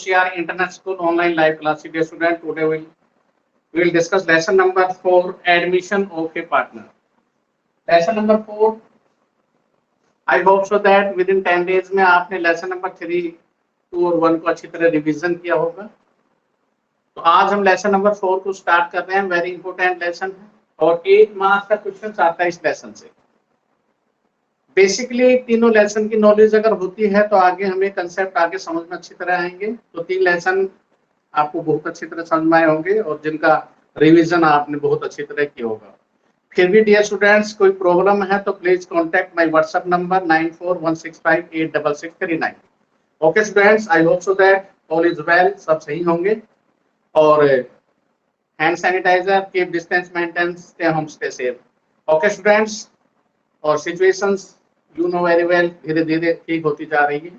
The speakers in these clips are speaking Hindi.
OCR Internet School online live class. Dear student, today we will discuss lesson number 4, admission of a partner. Lesson number 4. I hope so that within 10 days में आपने lesson number 3, 2 और 1 को अच्छी तरह रिवीजन किया होगा. तो आज हम लेसन नंबर 4 को स्टार्ट कर रहे हैं. वेरी इंपॉर्टेंट लेसन है और 8 मार्क्स का क्वेश्चन आता है इस लेसन से. बेसिकली तीनों लेसन की नॉलेज अगर होती है तो आगे हमें कंसेप्ट आगे समझ में अच्छी तरह आएंगे. तो 3 लेसन आपको बहुत अच्छी तरह समझ में आए होंगे और जिनका रिवीजन आपने बहुत अच्छी तरह किया होगा. फिर भी डियर स्टूडेंट्स कोई प्रॉब्लम है तो please contact my WhatsApp number 9416586639. Okay students, I hope so that all is well, सब सही होंगे. और hand sanitiser, keep distance maintain, stay home, stay safe. Okay students, और situations you know very well धीरे धीरे ठीक होती जा रही है.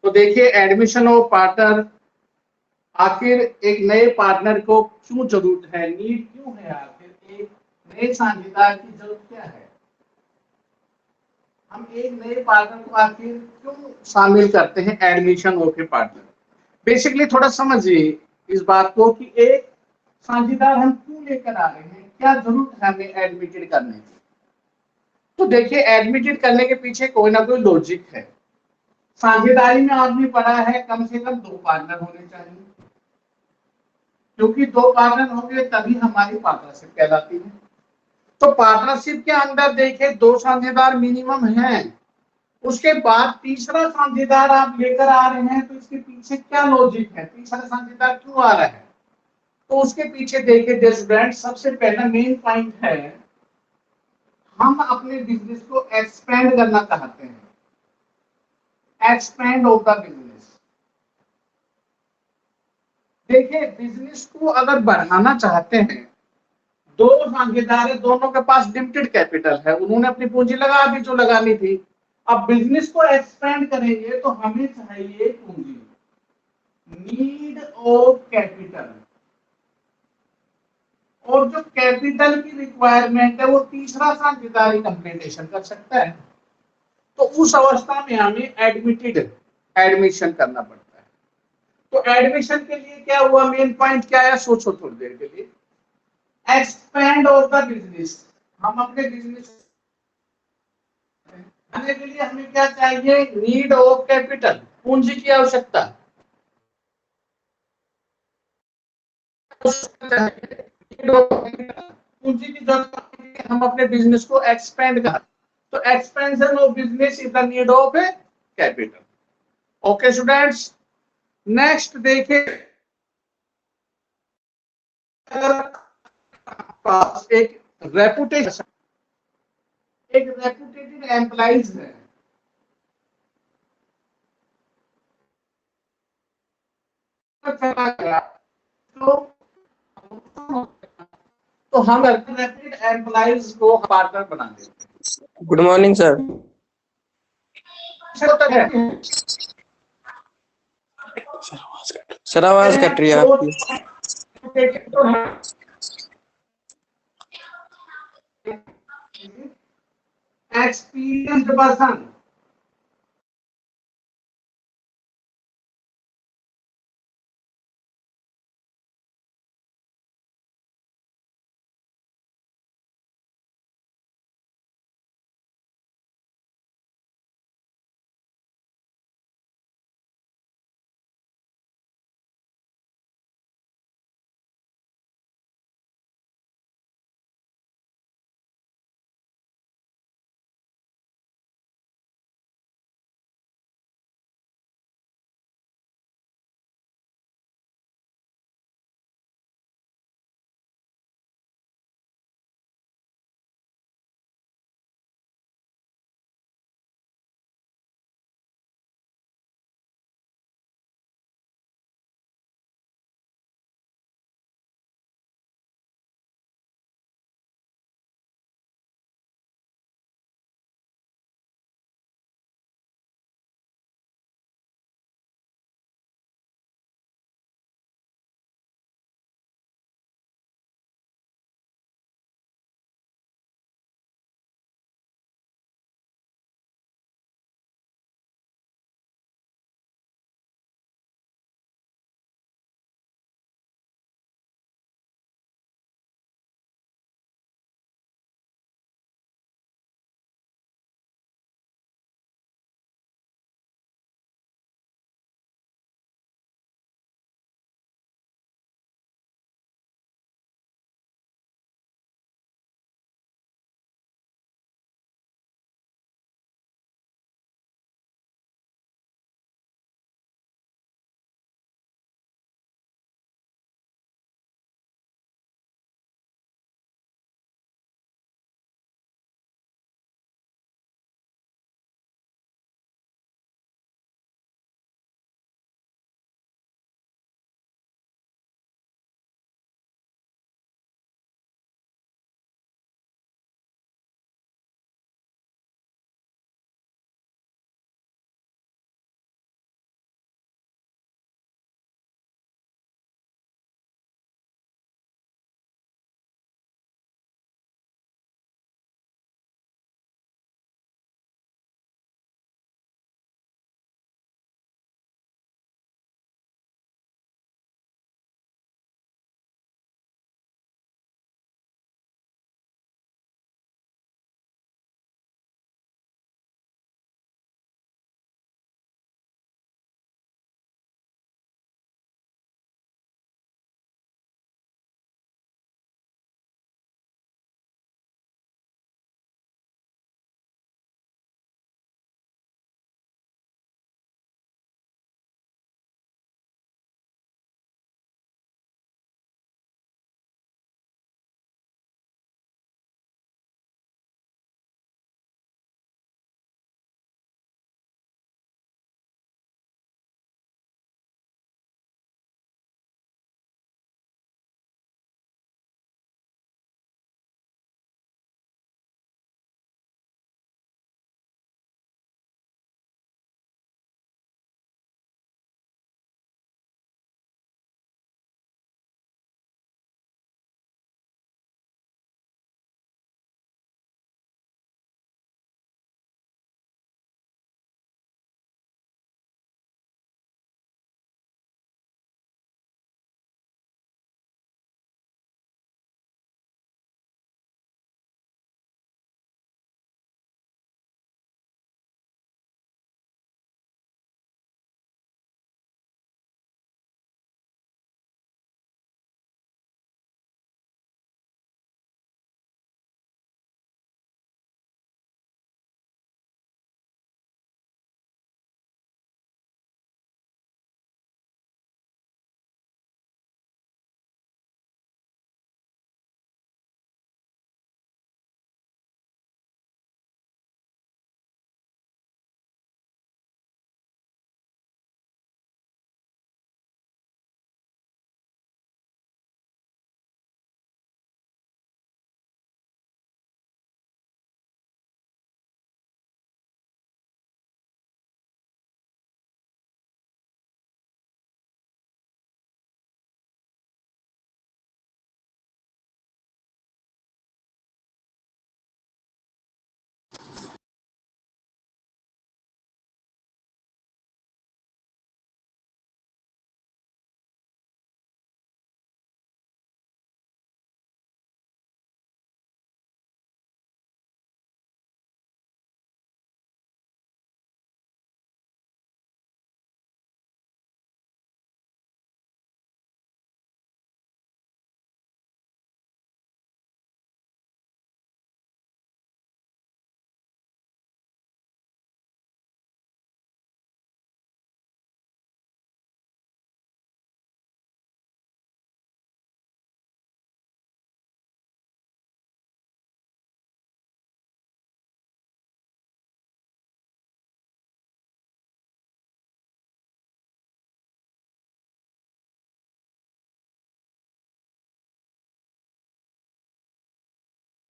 तो देखिए, एडमिशन ऑफ पार्टनर, आखिर एक नए पार्टनर को क्यों जरूरत है, नीड क्यों है, आखिर एक नए साझेदार की जरूरत क्या है, हम एक नए पार्टनर को आखिर क्यों शामिल करते हैं admission of A partner. Basically थोड़ा समझिए इस बात को कि एक साझेदार हम क्यों लेकर आ रहे हैं, क्या जरूरत है हमें एडमिटेड करने की. तो देखिए, एडमिटेड करने के पीछे कोई ना कोई लॉजिक है. साझेदारी में आदमी पढ़ा है कम से कम 2 पार्टनर होने चाहिए, क्योंकि 2 पार्टनर होंगे तभी हमारी पार्टनरशिप कहलाती है. तो पार्टनरशिप के अंदर देखिए 2 साझेदार मिनिमम हैं. उसके बाद तीसरा साझेदार आप लेकर आ रहे हैं तो इसके पीछे क्या लॉजिक है, तीसरा साझेदार क्यों आ रहा है. तो उसके पीछे देखिए स्टूडेंट, सबसे पहला मेन पॉइंट है, हम अपने बिजनेस को एक्सपेंड करना चाहते हैं. Expand of the business. देखिए, बिजनेस को अगर बढ़ाना चाहते हैं, 2 साझेदार है, दोनों के पास लिमिटेड कैपिटल है, उन्होंने अपनी पूंजी लगा दी जो लगानी थी. अब बिजनेस को एक्सपेंड करेंगे तो हमें चाहिए पूंजी, नीड ऑफ कैपिटल. और जो कैपिटल की रिक्वायरमेंट है वो तीसरा साझेदार कंप्लीटेशन कर सकता है. तो उस अवस्था में हमें एडमिशन करना पड़ता है. तो एडमिशन के लिए क्या हुआ, मेन पॉइंट क्या है, सोचो थोड़ी देर के लिए. एक्सपेंड ऑफ द बिजनेस, हम अपने बिजनेस करने के लिए हमें क्या चाहिए, नीड ऑफ कैपिटल, पूंजी की आवश्यकता. पूंजी की जरूरत है, हम अपने बिजनेस को एक्सपेंड कर. तो expansion of business is the need of capital. Okay students, next देखिए, पास एक रेपुटेशन, एक रेपुटेटेड एम्प्लॉइज है, चला गया तो हम रेपुटेटेड एम्प्लॉइज को पार्टनर बना देते हैं. Good morning sir. सर आवाज कट रही है आपकी. एक्सपीरियंस्ड पर्सन,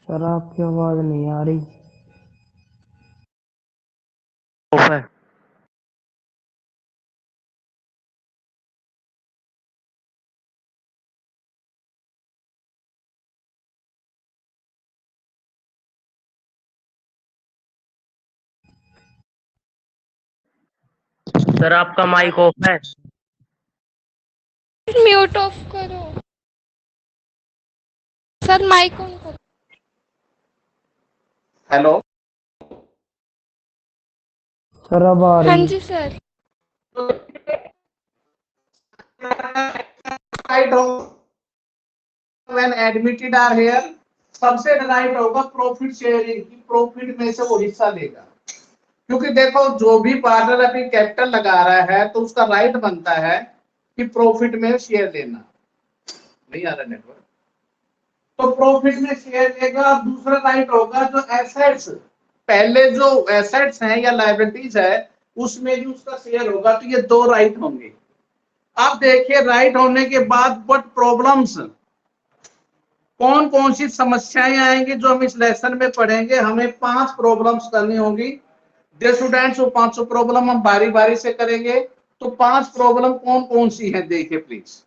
सर आपकी आवाज नहीं आ रही। ऑफ है। सर आपका माइक ऑफ है। म्यूट ऑफ करो सर, माइक ऑन करो। हेलो, सर अब आ हाँ रही। जी सर। राइट हो व्हेन एडमिटेड आर हियर, सबसे राइट होगा प्रॉफिट शेयरिंग की, प्रॉफिट में से वो हिस्सा लेगा। क्योंकि देखो जो भी पार्टनर अभी कैपिटल लगा रहा है तो उसका राइट बनता है कि प्रॉफिट में शेयर लेना। नहीं आ रहा नेटवर्क, तो प्रॉफिट में शेयर लेगा। और दूसरा राइट होगा जो एसेट्स, पहले जो एसेट्स हैं या लायबिलिटीज है उसमें भी उसका शेयर होगा। तो ये दो राइट होंगे। अब देखिए राइट होने के बाद बट प्रॉब्लम्स, कौन कौन सी समस्याएं आएंगी जो हम इस लेसन में पढ़ेंगे। हमें 5 प्रॉब्लम्स करनी होगी। डियर स्टूडेंट्स, वो 500 प्रॉब्लम हम बारी बारी से करेंगे। तो 5 प्रॉब्लम कौन कौन सी है देखिए प्लीज।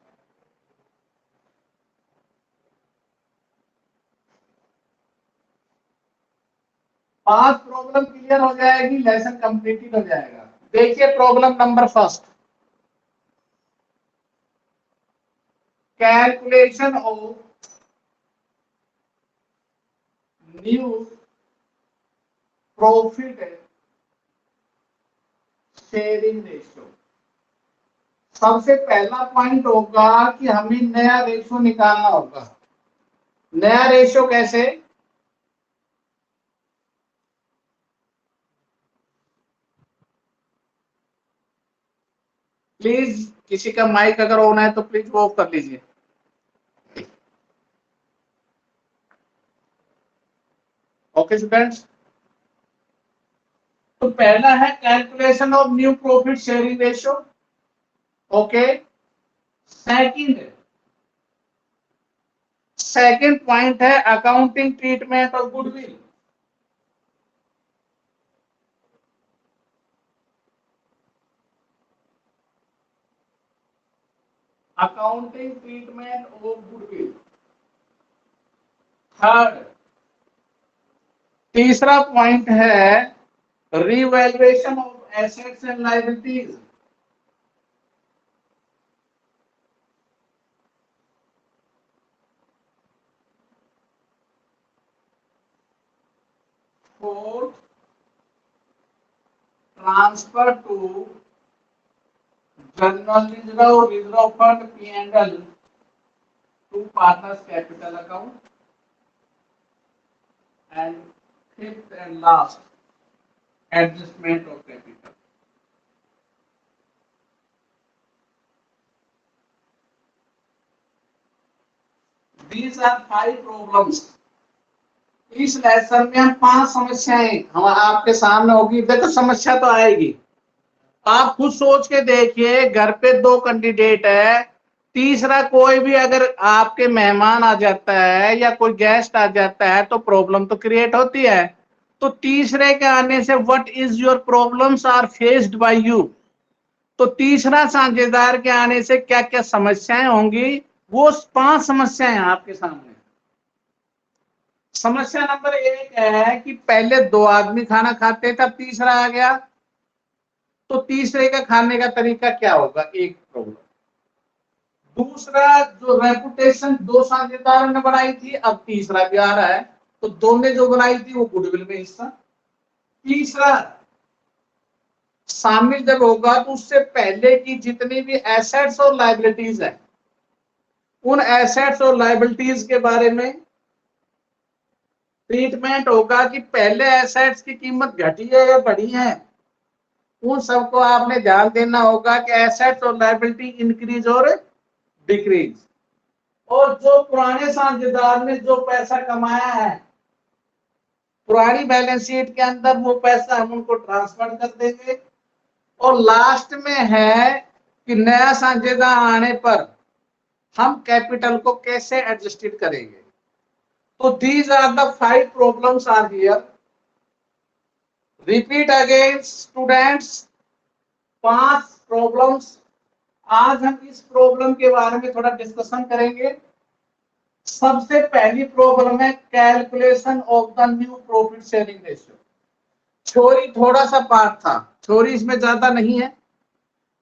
पांच प्रॉब्लम क्लियर हो जाएगी, लेसन कंप्लीटेड हो जाएगा। देखिए problem number first, calculation of new profit sharing ratio. सबसे पहला पॉइंट होगा कि हमें नया रेशियो निकालना होगा। नया रेशियो कैसे? प्लीज किसी का माइक अगर ऑन है तो प्लीज वो ऑफ कर लीजिए। ओके स्टूडेंट्स, तो पहला है calculation of new profit sharing ratio. Okay, second point है accounting treatment of goodwill. Accounting treatment of goodwill. Third, तीसरा पॉइंट है revaluation of assets and liabilities. Fourth, transfer to general reserve fund P&L to partners capital account. And fifth and last, adjustment of capital. These are 5 problems. इस लेसन में हम 5 समस्याएं हम आपके सामने होगी। देखो समस्या तो आएगी, आप खुद सोच के देखिए। घर पे 2 कैंडिडेट है, तीसरा कोई भी अगर आपके मेहमान आ जाता है या कोई गेस्ट आ जाता है तो प्रॉब्लम तो क्रिएट होती है। तो तीसरे के आने से what is your problems are faced by you, तो तीसरा साझेदार के आने से क्या क्या समस्याएं होंगी, वो 5 समस्याएं आपके सामने। समस्या नंबर 1 है कि पहले 2 आदमी खाना खाते तब तीसरा आ गया, तो तीसरे का खाने का तरीका क्या होगा, एक प्रॉब्लम। दूसरा, जो रेपुटेशन 2 साझेदारों ने बनाई थी अब तीसरा भी आ रहा है, तो 2 ने जो बनाई थी वो गुडविल में हिस्सा। तीसरा, शामिल जब होगा तो उससे पहले की जितनी भी एसेट्स और लायबिलिटीज है, उन एसेट्स और लायबिलिटीज के बारे में ट्रीटमेंट होगा कि पहले एसेट्स की कीमत घटी है या बढ़ी है। उन सबको आपने ध्यान देना होगा कि एसेट्स और लायबिलिटी इंक्रीज और डिक्रीज। और जो पुराने साझेदार ने जो पैसा कमाया है पुरानी बैलेंस शीट के अंदर, वो पैसा हम उनको ट्रांसफर कर देंगे। और लास्ट में है कि नया साझेदार आने पर हम कैपिटल को कैसे एडजस्टेड करेंगे। तो these are the 5 problems are here. Repeat again students, 5 problems. आज हम इस प्रॉब्लम के बारे में थोड़ा डिस्कशन करेंगे। सबसे पहली प्रॉब्लम है calculation of the new profit sharing ratio. Theory थोड़ा सा पार्ट था, थ्योरी इसमें ज्यादा नहीं है।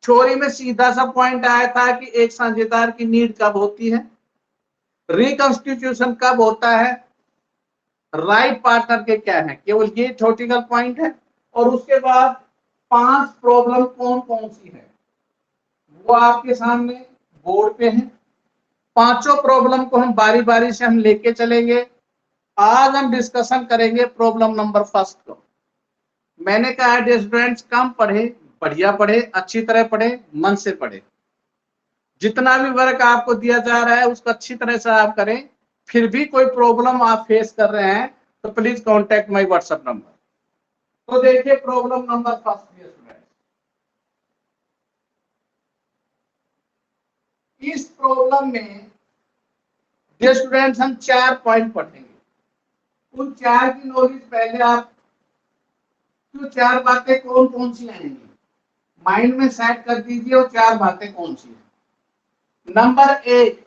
थ्योरी में सीधा सा पॉइंट आया था कि एक साझेदार की नीड कब होती है, रिकंस्टिट्यूशन कब होता है, राइट पार्टनर के क्या है, केवल ये थ्योरेटिकल पॉइंट है। और उसके बाद 5 प्रॉब्लम कौन कौन सी है वो आपके सामने बोर्ड पे है। पांचों प्रॉब्लम को हम बारी बारी से हम लेके चलेंगे। आज हम डिस्कशन करेंगे प्रॉब्लम नंबर फर्स्ट को। मैंने कहा है स्टूडेंट्स कम पढ़े, बढ़िया पढ़े, अच्छी तरह पढ़े, मन से पढ़े। जितना भी वर्क आपको दिया जा रहा है उसको अच्छी तरह से आप करें। फिर भी कोई प्रॉब्लम आप फेस कर रहे हैं तो please contact my WhatsApp number. तो देखिए प्रॉब्लम नंबर फर्स्ट स्टूडेंट, इस प्रॉब्लम में स्टूडेंट्स हम 4 पॉइंट पढ़ेंगे। उन 4 की नॉलेज पहले आप, तो 4 बातें कौन कौन सी आएंगी माइंड में सेट कर दीजिए। और 4 बातें कौन सी है। नंबर 1,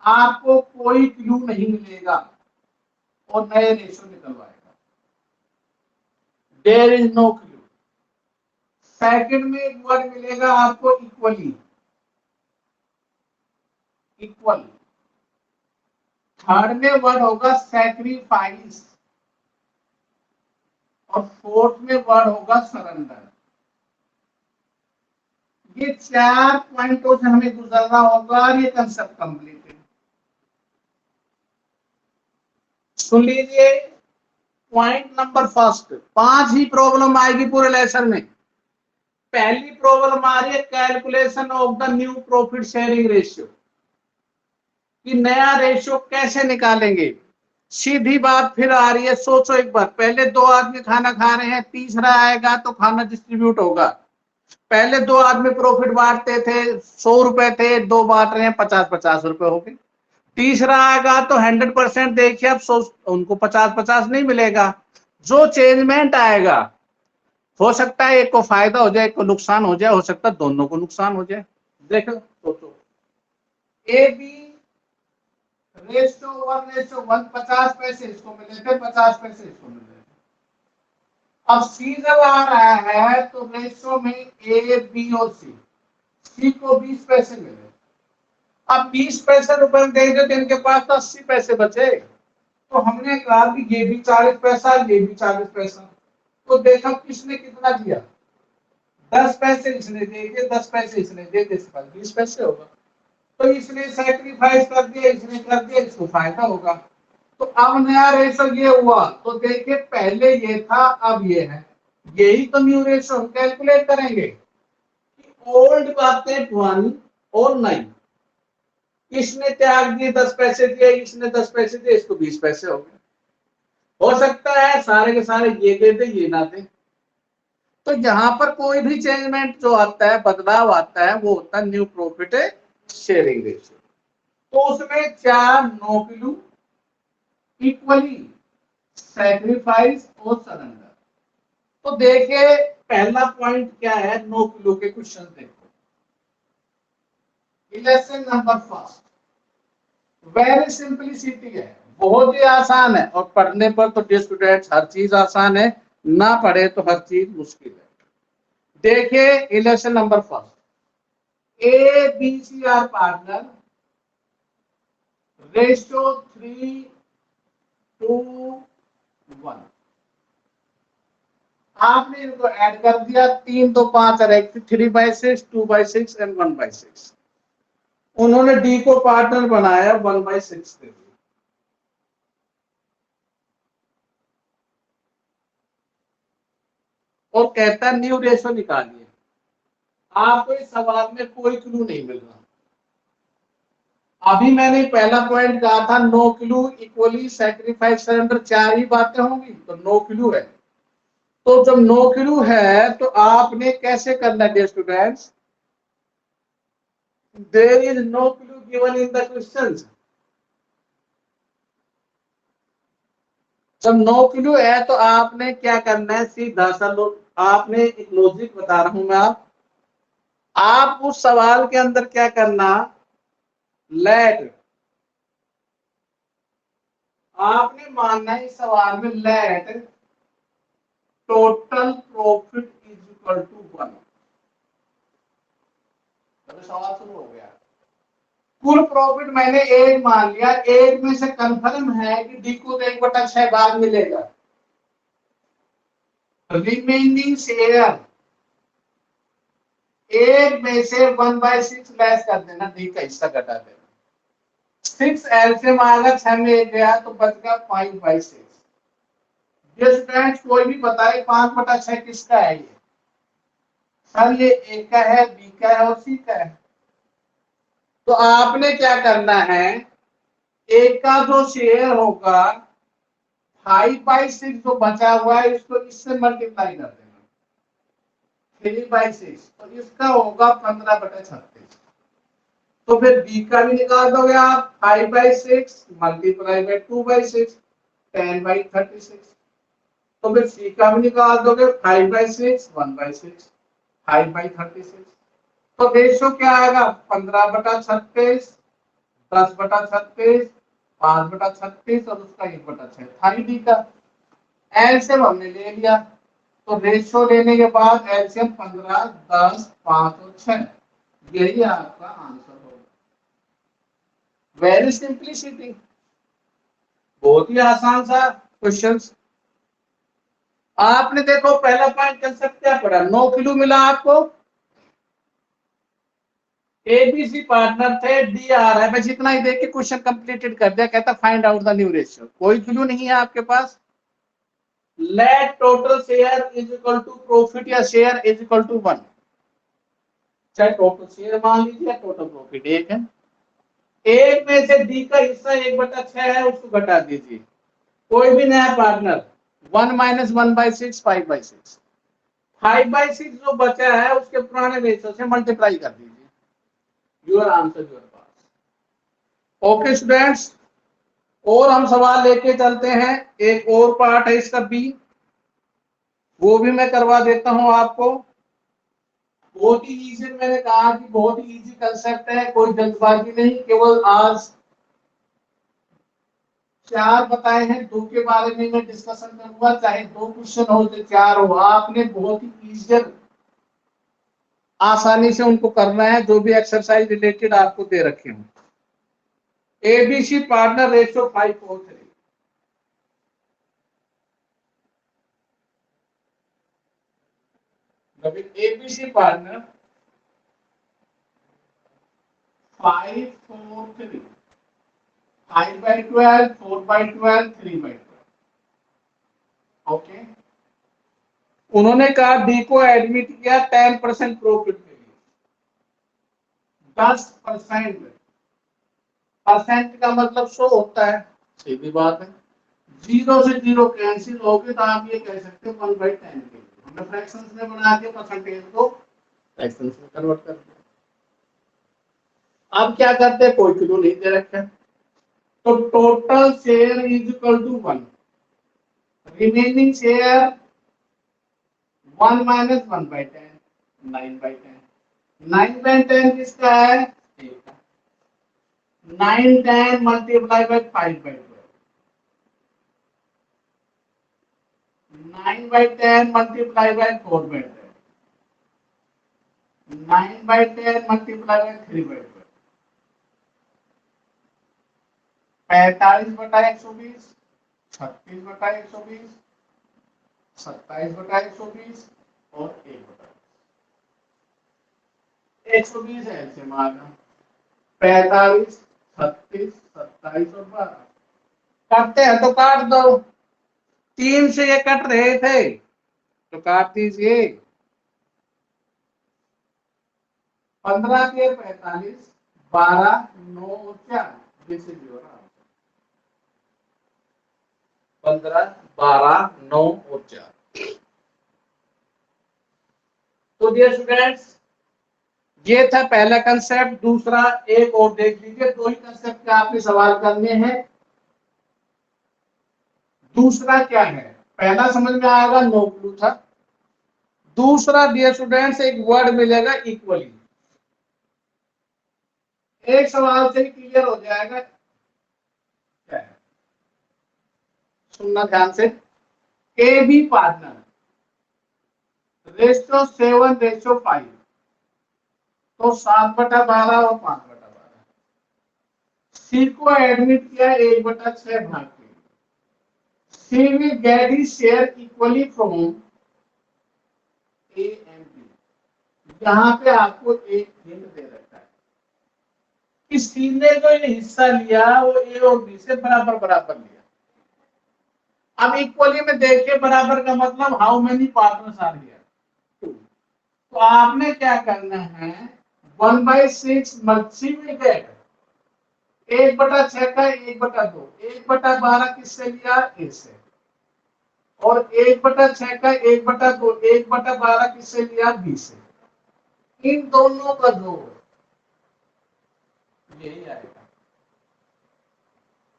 आपको कोई क्लू नहीं मिलेगा और नए रेशो निकलवाएगा। There is no clue. Second में एक वर्ड मिलेगा आपको इक्वली, इक्वल। थर्ड में वर्ड होगा सैक्रिफाइस और फोर्थ में वर्ड होगा सरेंडर। ये 4 पॉइंटों से हमें गुजरना होगा और ये कंसेप्ट कंप्लीट है। सुन लीजिए पॉइंट नंबर फर्स्ट। 5 ही प्रॉब्लम आएगी पूरे लेसन में। पहली प्रॉब्लम आ रही है calculation of the new profit sharing ratio, कि नया रेशियो कैसे निकालेंगे। सीधी बात फिर आ रही है, सोचो एक बार, पहले 2 आदमी खाना खा रहे हैं, तीसरा आएगा तो खाना डिस्ट्रीब्यूट होगा। पहले 2 आदमी प्रॉफिट बांटते थे, 100 रुपए थे, 2 बांट रहे हैं, 50-50 रुपए हो गए। तीसरा आएगा तो 100% देखिए अब उनको 50-50 नहीं मिलेगा। जो चेंजमेंट आएगा हो सकता है एक को फायदा हो जाए, एक को नुकसान हो जाए, हो सकता है दोनों को नुकसान हो जाए। देखो सोचो, ए बी रेशो 1:1, 50 पैसे इसको मिले थे, 50 पैसे इसको मिले थे। अब सी जब आ रहा है तो रेशो में ए बी और सी को 20 पैसे मिले। अब 20 पैसे रुपए दे दो तो इनके पास तो 80 पैसे बचे। तो हमने कहा कि ये भी 40 पैसा, ये भी 40 पैसा। तो देखो किसने कितना दिया, 10 पैसे इसने दे दिए, 10 पैसे इसने दे दिए, 20 पैसे होगा। तो इसने सैक्रिफाइस कर दिया, इसने कर दिया, इसको फायदा होगा। तो अब नया रेशो ये हुआ। तो देखिए पहले ये था, अब ये है। यही तो न्यू रेशो हम कैलकुलेट करेंगे कि ओल्ड बातें पुरानी और नई। इसने त्याग दिए 10 पैसे दिए, इसने 10 पैसे दिए, इसको 20 पैसे हो गए। हो सकता है सारे के सारे ये दे दे, ये ना दे। तो यहां पर कोई भी चेंजमेंट जो आता है, बदलाव आता है, वो होता है न्यू प्रॉफिट शेयरिंग रेशियो। तो उसमें 4 नो क्लू, इक्वली, सैक्रिफाइस और सरेंडर। तो देखिए पहला पॉइंट क्या है, नो क्लू के क्वेश्चन देखो। Lesson number first very simplicity है, बहुत ही आसान है। और पढ़ने पर तो स्टूडेंट्स हर चीज आसान है, ना पढ़े तो हर चीज मुश्किल है। देखिए election number first, A B C are partner, ratio 3:1। आपने इनको ऐड कर दिया, 3 2 5 और 1 3/6, 2/6 एंड 1/6। उन्होंने डी को पार्टनर बनाया, 1/6 दे दिया। और कहता है न्यू रेशो निकालिए। आपको इस सवाल में कोई क्लू नहीं मिल रहा। अभी मैंने पहला पॉइंट कहा था no clue, equally, sacrifice, surrender, 4 ही बातें होंगी, तो नो क्लू है। तो जब नो क्लू है तो आपने कैसे करना है students, there is no clue given in the questions. जब 9 किलो है तो आपने क्या करना है, सीधा सा आपने एक लॉजिक बता रहा हूं मैं, आप उस सवाल के अंदर क्या करना, लेट, आपने मानना है इस सवाल में let total profit is equal to 1। सवाल शुरू हो गया। कुल प्रॉफिट मैंने 1 मान लिया, 1 में से कंफर्म है कि डी को तो 1/6 बाद मिलेगा। रिमेनिंग शेयर 1 में से 1/6 लेस कर देना, डी का हिस्सा घटा देना। 6 एलसीएम आएगा, 6 में 1 गया तो बच गया 5/6। ये स्टूडेंट्स कोई भी बताए 5/6 किसका है? ये सर ये ए का है, बी का है और सी का है। तो आपने क्या करना है, एक का जो शेयर होगा 5/6 जो बचा हुआ है इसको इससे मल्टीप्लाई कर देना, 3/6, तो इसका होगा 15/36। तो फिर बी का भी निकाल दोगे आप, 5/6 मल्टीप्लाई बाय 2/6, 10/36। तो फिर सी का भी निकाल दोगे, 5/6 1/6, 5/36। तो रेशियो क्या आएगा, 15/36, 10/36, 5/36 और उसका 1/6 था डी का। एलसीएम हमने ले लिया, तो रेशियो लेने के बाद एलसीएम 15, 10, 5 और 6, यही आपका आंसर होगा। वेरी सिंपलिसिटी, बहुत ही आसान सा क्वेश्चन। आपने देखो पहला पॉइंट कंसेप्ट क्या पढ़ा, 9 किलो मिला आपको, एबीसी पार्टनर थे, डी आ रहा है, बस इतना ही देख के क्वेश्चन कंप्लीटेड कर दिया। कहता find out the new ratio, कोई क्लू नहीं है आपके पास। Let total share is equal to profit या शेयर इज इक्वल टू 1, चाहे टोटल शेयर मान लीजिए, टोटल प्रॉफिट 1 है। 1 में से डी का हिस्सा 1/6 है, उसको घटा दीजिए। कोई भी नया पार्टनर 1 - 1/6 5/6, 5/6 जो बचा है उसके पुराने रेशियो से मल्टीप्लाई कर दीजिए, your answer your pass. Okay students, और हम सवाल लेके चलते हैं। एक और पार्ट है इसका बी, वो भी मैं करवा देता हूं आपको। बहुत ही इजी, मैंने कहा कि बहुत ही इजी कंसेप्ट है, कोई जल्दबाजी नहीं। केवल आज 4 बताए हैं, 2 के बारे में मैं डिस्कशन करूंगा, चाहे 2 क्वेश्चन हो चाहे 4 हो, आपने बहुत ही इजी आसानी से उनको करना है, जो भी एक्सरसाइज रिलेटेड आपको दे रखे हों। ABC partner ratio 5:3। ABC partner 5:4:3, 5/12, 4/12, 3/12। Okay, उन्होंने कहा डी को एडमिट किया 10% प्रॉफिट के लिए। 10% परसेंट का मतलब 100 होता है, सीधी बात है। 0 से 0 कैंसिल हो गए तो आप ये कह सकते हो 1/10 के लिए। हमने फ्रैक्शंस में बना के परसेंटेज को फ्रैक्शंस में कन्वर्ट कर दिया। अब क्या करते हैं, कोई क्लू नहीं दे रखा है, तो total share is equal to 1, remaining share 1 - 1/10, 9/10। 9/10 किसका है, 9/10 multiply by 5/12, 9/10 multiply by 4/10, 9/10 multiply by 3/12, 45/120, 36/120, 27/120 और 1/120 है ऐसे माना। 45, 36, 27 और 12 काटते हैं तो काट दो, 3 से ये कट रहे थे तो काट दीजिए। 15 के 45, 12, 9 और 4, दिस इज योर आंसर। 15, 12, 9 और 4। तो डियर स्टूडेंट्स, ये था पहला कंसेप्ट। दूसरा एक और देख लीजिए, 2 ही कंसेप्ट के आपने सवाल करने हैं। दूसरा क्या है, पहला समझ में आएगा, नो क्लू था। दूसरा डियर स्टूडेंट्स एक वर्ड मिलेगा इक्वली। एक सवाल से ही क्लियर हो जाएगा क्या है। सुनना ध्यान से, ए बी पार्टनर, रेशो 7:5, तो 7/12 और 5/12। सी को एडमिट किया 1/6 भाग के। C will get his share equally from A and B. यहाँ पे आपको एक हिंट दे रखा है कि सी ने जो ये हिस्सा लिया वो ए और बी से बराबर बराबर लिया। अब इक्वली में देखिए, बराबर का मतलब how many partners are here, 2। तो आपने क्या करना है, 1/6 मल्टीप्लाई 1/6 का 1/2, 1/12 किससे लिया, ए से, और 1/6 का 1/2, 1/12 किससे लिया, बी से। इन दोनों का जोड़ यही आएगा।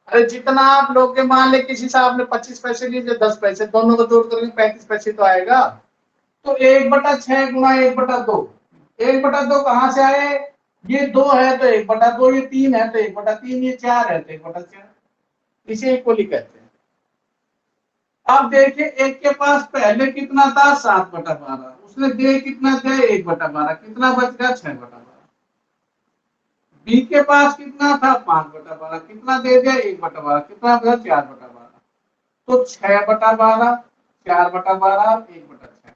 अरे जितना आप लोग के, मान ले किसी से आपने 25 पैसे लिए, 10 पैसे, दोनों का जोड़ करेंगे 35 पैसे तो आएगा। तो 1/6 गुणा 1/2, 1/2 कहां से आए, ये 2 है तो 1/2, ये 3 है तो 1/3, ये 4 है तो 1/4, इसे इक्वली कहते हैं। अब देखिए, एक के पास पहले कितना था, 7/12, उसने दे कितना दिया, 1/12, कितना बच गया, 6/12। बी के पास कितना था, 5/12, कितना दे दिया, 1/12, कितना बचा, 4/12। तो 6/12, 4/12, 1/6,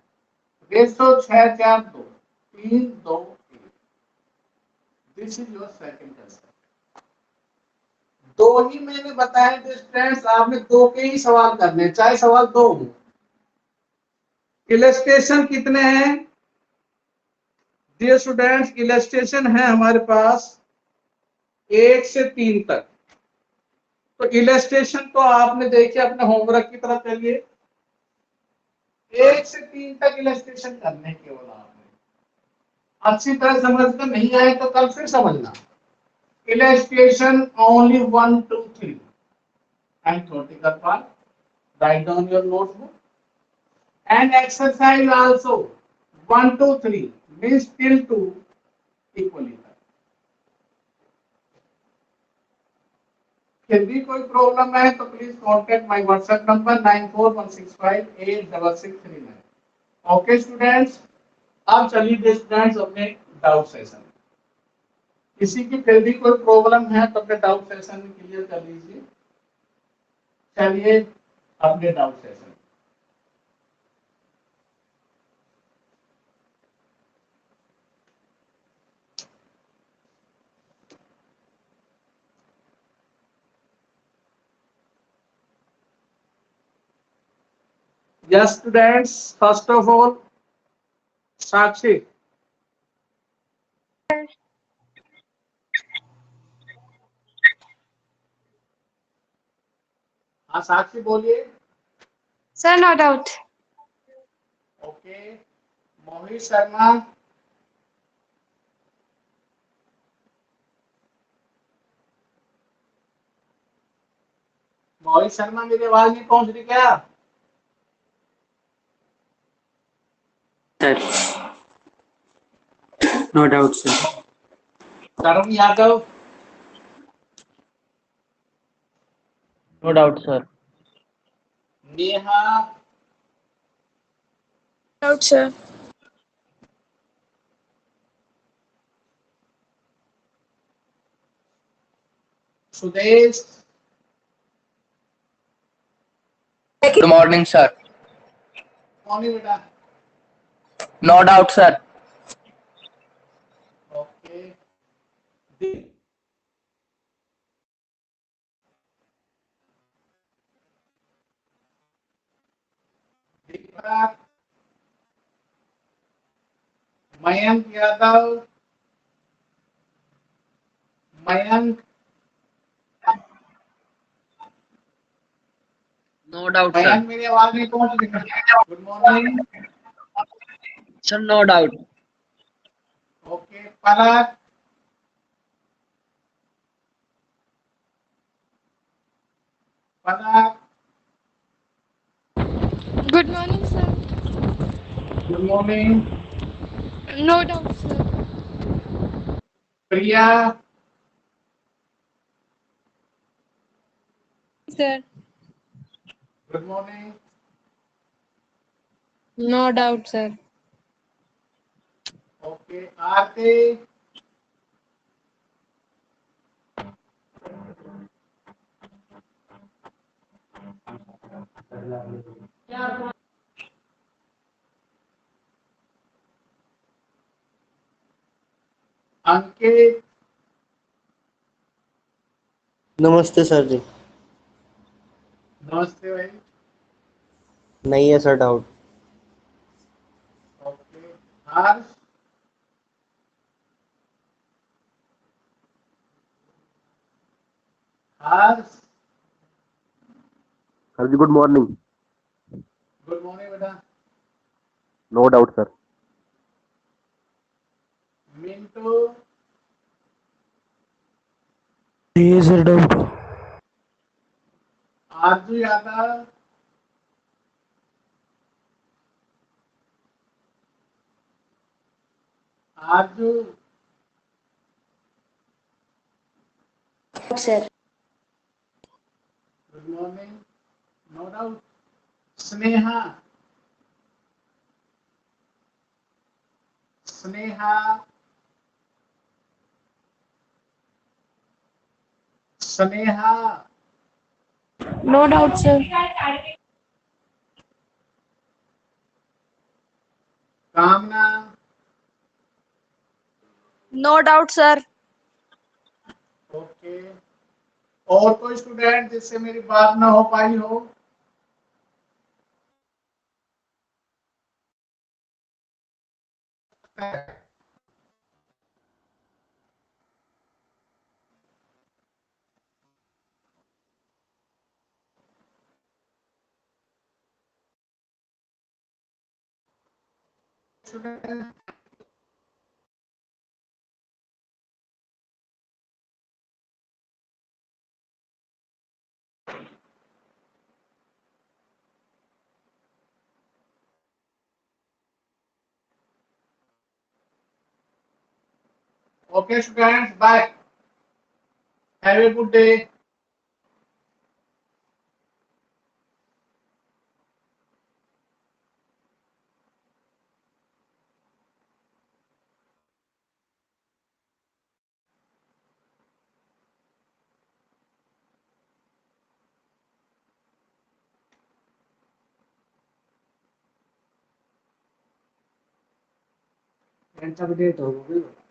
ratio 6 4 2, 3 2 1। This is your second question. दो ही मैंने बताया थे स्टूडेंट्स, आपने दो के ही सवाल करने, चाहे सवाल दो हो। इलस्ट्रेशन कितने हैं डियर स्टूडेंट्स, इलस्ट्रेशन है हमारे पास 1 से 3 तक। तो इलस्ट्रेशन को आपने देखिए अपने होमवर्क की तरफ चलिए, 1 से 3 तक इलस्ट्रेशन करने केवल आपने। अच्छी तरह समझ कर नहीं आए तो कल फिर समझना। Illustration only 1 2 3 and theoretical part. Write down your notebook. And exercise also 1 2 3 means till 2 equally. फिर भी कोई प्रॉब्लम है तो please contact my WhatsApp number 9416586639। Okay students, अब चलिए स्टूडेंट्स अपने डाउट सेशन। किसी की फिर भी कोई प्रॉब्लम है तो अपने डाउट सेशन में क्लियर कर लीजिए। चलिए अपने doubt session. Yes, students. First of all, Sakshi. हाँ साक्षी बोलिए। Sir, no doubt. Okay, Mohit Sharma. Mohit Sharma, मेरी आवाज नहीं पहुंच रही क्या? Sir, no doubt sir. Tarun Yadav. No doubt sir. Neha. Doubt, sir. Sudesh. Good morning sir. Moni बेटा। No doubt sir. ओके। दी- Deepak. Mayank Yadav. Mayank. No doubt sir. Mayank, मेरी आवाज नहीं पहुंच रही। Good morning. Sir no doubt. Okay, पलक। पलक। Good morning, sir. Good morning. No doubt, sir. Priya. Sir. Good morning. No doubt, sir. Okay. Aarti. Ankit. नमस्ते सर जी। नमस्ते भाई. नहीं है sir doubt. Okay. Harsh. Harsh. Sir ji good morning. Good morning बेटा. No doubt sir. मिंटू. नहीं है sir doubt. Aarzoo Yadav. Aarzoo. Sir. Good morning. No doubt. Sneha. Sneha. Sneha. No doubt, sir. Kamna. No doubt, sir. Okay. और कोई स्टूडेंट जिससे मेरी बात ना हो पाई हो? Student. Okay, students, bye. Have a good day. घंटा बजे तो हो गई।